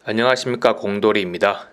안녕하십니까, 공돌이입니다.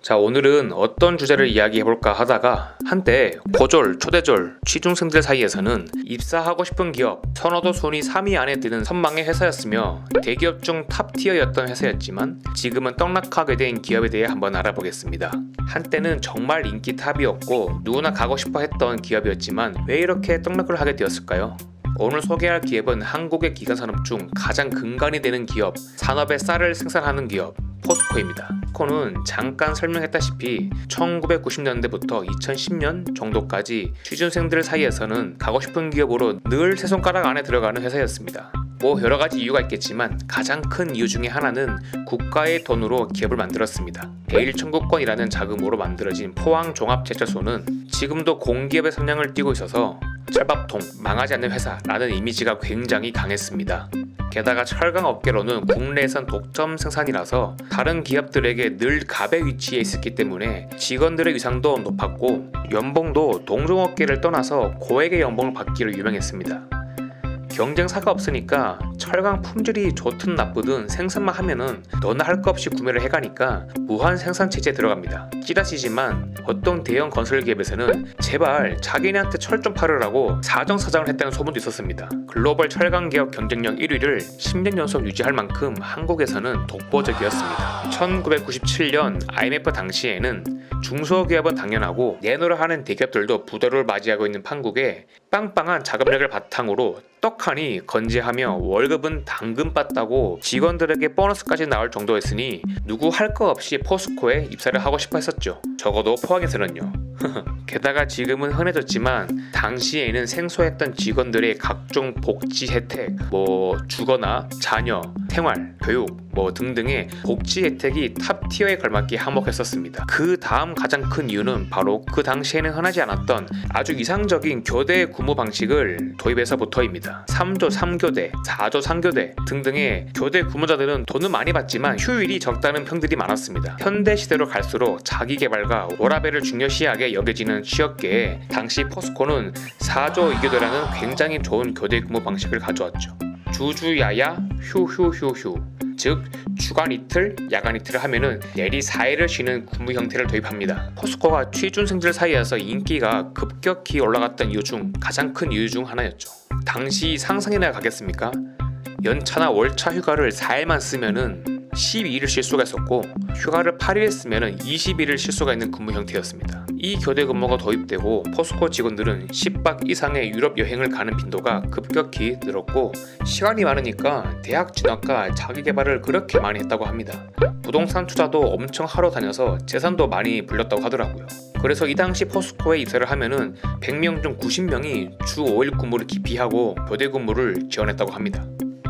자, 오늘은 어떤 주제를 이야기해볼까 하다가 한때 고졸, 초대졸, 취중생들 사이에서는 입사하고 싶은 기업, 선호도 순위 3위 안에 드는 선망의 회사였으며 대기업 중 탑티어였던 회사였지만 지금은 떡락하게 된 기업에 대해 한번 알아보겠습니다. 한때는 정말 인기 탑이었고 누구나 가고 싶어 했던 기업이었지만 왜 이렇게 떡락을 하게 되었을까요? 오늘 소개할 기업은 한국의 기간산업 중 가장 근간이 되는 기업, 산업의 쌀을 생산하는 기업, 포스코입니다. 포스코는 잠깐 설명했다시피 1990년대부터 2010년 정도까지 취준생들 사이에서는 가고 싶은 기업으로 늘 세 손가락 안에 들어가는 회사였습니다. 뭐 여러가지 이유가 있겠지만 가장 큰 이유 중에 하나는 국가의 돈으로 기업을 만들었습니다. 대일청구권이라는 자금으로 만들어진 포항종합제철소는 지금도 공기업의 성향을 띠고 있어서 철밥통, 망하지 않는 회사라는 이미지가 굉장히 강했습니다. 게다가 철강 업계로는 국내에선 독점 생산이라서 다른 기업들에게 늘 갑의 위치에 있었기 때문에 직원들의 위상도 높았고 연봉도 동종업계를 떠나서 고액의 연봉을 받기로 유명했습니다. 경쟁사가 없으니까 철강 품질이 좋든 나쁘든 생산만 하면은 너나 할 거 없이 구매를 해가니까 무한 생산 체제에 들어갑니다. 찌라시지만 어떤 대형 건설 기업에서는 제발 자기네한테 철 좀 팔으라고 사정사정을 했다는 소문도 있었습니다. 글로벌 철강 기업 경쟁력 1위를 10년 연속 유지할 만큼 한국에서는 독보적이었습니다. 1997년 IMF 당시에는 중소기업은 당연하고 내노라 하는 대기업들도 부도를 맞이하고 있는 판국에 빵빵한 자금력을 바탕으로 떡하니 건재하며 월급은 당근 받다고 직원들에게 보너스까지 나올 정도였으니 누구 할 거 없이 포스코에 입사를 하고 싶어 했었죠. 적어도 포항에서는요. 게다가 지금은 흔해졌지만 당시에는 생소했던 직원들의 각종 복지 혜택, 주거나 자녀, 생활, 교육 등등의 복지 혜택이 탑티어에 걸맞게 한몫했었습니다. 그 다음 가장 큰 이유는 바로 그 당시에는 흔하지 않았던 아주 이상적인 교대 근무 방식을 도입해서부터입니다. 3조 3교대, 4조 3교대 등등의 교대 근무자들은 돈은 많이 받지만 효율이 적다는 평들이 많았습니다. 현대 시대로 갈수록 자기개발과 워라밸을 중요시하게 여겨지는 취업계에 당시 포스코는 4조 2교대라는 굉장히 좋은 교대 근무 방식을 가져왔죠. 주주야야 휴휴휴휴, 즉 주간 이틀, 야간 이틀을 하면은 내리 4일을 쉬는 근무 형태를 도입합니다. 포스코가 취준생들 사이에서 인기가 급격히 올라갔던 이유 중 가장 큰 이유 중 하나였죠. 당시 상상이나 가겠습니까? 연차나 월차 휴가를 4일만 쓰면은 12일을 쉴 수가 있었고 휴가를 8일 쓰면 20일을 쉴 수가 있는 근무 형태였습니다. 이 교대 근무가 도입되고 포스코 직원들은 10박 이상의 유럽 여행을 가는 빈도가 급격히 늘었고 시간이 많으니까 대학 진학과 자기개발을 그렇게 많이 했다고 합니다. 부동산 투자도 엄청 하러 다녀서 재산도 많이 불렸다고 하더라고요. 그래서 이 당시 포스코에 입사를 하면은 100명 중 90명이 주 5일 근무를 기피하고 교대 근무를 지원했다고 합니다.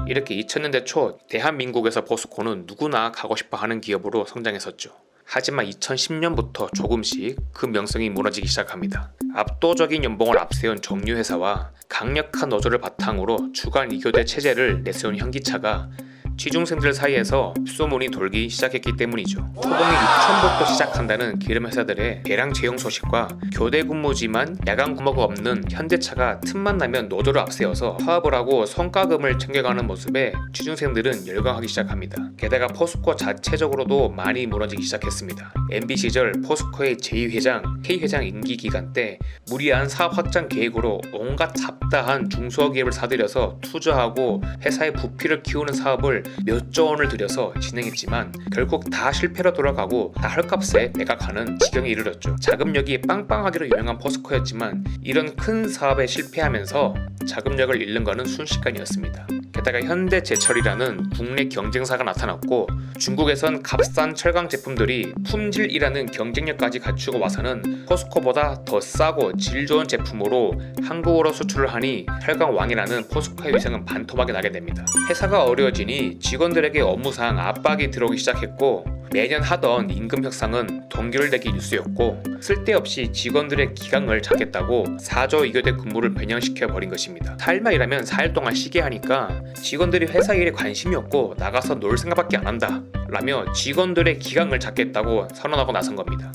이렇게 2000년대 초 대한민국에서 포스코는 누구나 가고 싶어 하는 기업으로 성장했었죠. 하지만 2010년부터 조금씩 그 명성이 무너지기 시작합니다. 압도적인 연봉을 앞세운 정유회사와 강력한 노조를 바탕으로 주간 2교대 체제를 내세운 현기차가 취중생들 사이에서 소문이 돌기 시작했기 때문이죠. 초봉이 6천부터 시작한다는 기름회사들의 대량 채용 소식과 교대 근무지만 야간 근무가 없는 현대차가 틈만 나면 노조를 앞세워서 파업을 하고 성과금을 챙겨가는 모습에 취중생들은 열광하기 시작합니다. 게다가 포스코 자체적으로도 많이 무너지기 시작했습니다. MB 시절 포스코의 제2회장, K회장 임기 기간 때 무리한 사업 확장 계획으로 온갖 잡다한 중소기업을 사들여서 투자하고 회사의 부피를 키우는 사업을 몇조 원을 들여서 진행했지만 결국 다 실패로 돌아가고 다 헐값에 매각하는 지경에 이르렀죠. 자금력이 빵빵하기로 유명한 포스코였지만 이런 큰 사업에 실패하면서 자금력을 잃는 것은 순식간이었습니다. 게다가 현대제철이라는 국내 경쟁사가 나타났고 중국에선 값싼 철강 제품들이 품질이라는 경쟁력까지 갖추고 와서는 포스코보다 더 싸고 질 좋은 제품으로 한국으로 수출을 하니 철강 왕이라는 포스코의 위상은 반토막이 나게 됩니다. 회사가 어려워지니 직원들에게 업무상 압박이 들어오기 시작했고 매년 하던 임금 협상은 동결되기 일쑤였고 쓸데없이 직원들의 기강을 잡겠다고 4조 2교대 근무를 변형시켜 버린 것입니다. 4일만 일하면 4일 동안 쉬게 하니까 직원들이 회사 일에 관심이 없고 나가서 놀 생각밖에 안 한다 라며 직원들의 기강을 잡겠다고 선언하고 나선 겁니다.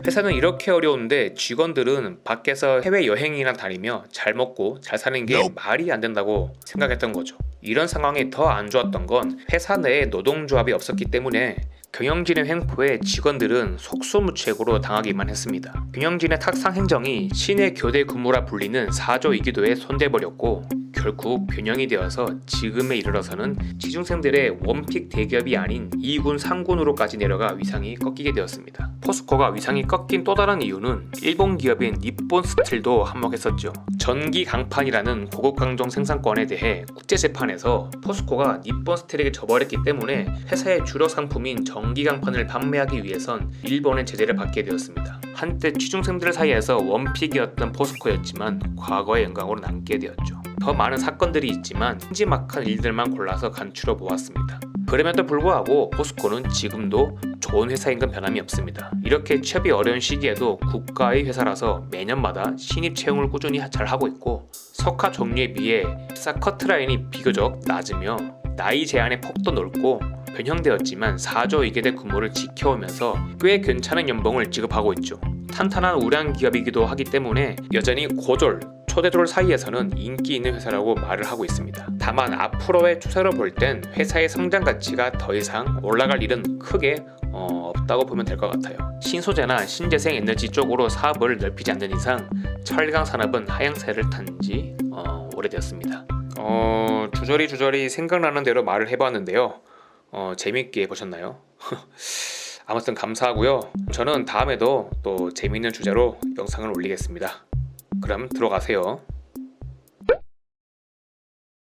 회사는 이렇게 어려운데 직원들은 밖에서 해외여행이나 다니며 잘 먹고 잘 사는 게 말이 안 된다고 생각했던 거죠. 이런 상황이 더 안 좋았던 건 회사 내에 노동조합이 없었기 때문에 경영진의 횡포에 직원들은 속수무책으로 당하기만 했습니다. 경영진의 탁상 행정이 신의 교대 근무라 불리는 4조 2기도에 손대버렸고 결국 변형이 되어서 지금에 이르러서는 취중생들의 원픽 대기업이 아닌 2군, 3군으로까지 내려가 위상이 꺾이게 되었습니다. 포스코가 위상이 꺾인 또 다른 이유는 일본 기업인 니폰 스틸도 한몫했었죠. 전기 강판이라는 고급 강정 생산권에 대해 국제재판에서 포스코가 니폰 스틸에게 져버렸기 때문에 회사의 주력 상품인 전기 강판을 판매하기 위해선 일본의 제재를 받게 되었습니다. 한때 취중생들 사이에서 원픽이었던 포스코였지만 과거의 영광으로 남게 되었죠. 더 많은 사건들이 있지만 큼지막한 일들만 골라서 간추려 보았습니다. 그럼에도 불구하고 포스코는 지금도 좋은 회사인 건 변함이 없습니다. 이렇게 취업이 어려운 시기에도 국가의 회사라서 매년마다 신입 채용을 꾸준히 잘하고 있고 석화 종류에 비해 입사 커트라인이 비교적 낮으며 나이 제한의 폭도 넓고 변형되었지만 4조 2계대 근무를 지켜오면서 꽤 괜찮은 연봉을 지급하고 있죠. 탄탄한 우량 기업이기도 하기 때문에 여전히 고졸, 초대졸 사이에서는 인기 있는 회사라고 말을 하고 있습니다. 다만 앞으로의 추세로 볼 땐 회사의 성장 가치가 더 이상 올라갈 일은 크게 없다고 보면 될 것 같아요. 신소재나 신재생 에너지 쪽으로 사업을 넓히지 않는 이상 철강 산업은 하향세를 탄 지 오래되었습니다. 주저리 생각나는 대로 말을 해봤는데요. 재밌게 보셨나요? 아무튼 감사하고요. 저는 다음에도 또 재미있는 주제로 영상을 올리겠습니다. 그럼 들어가세요.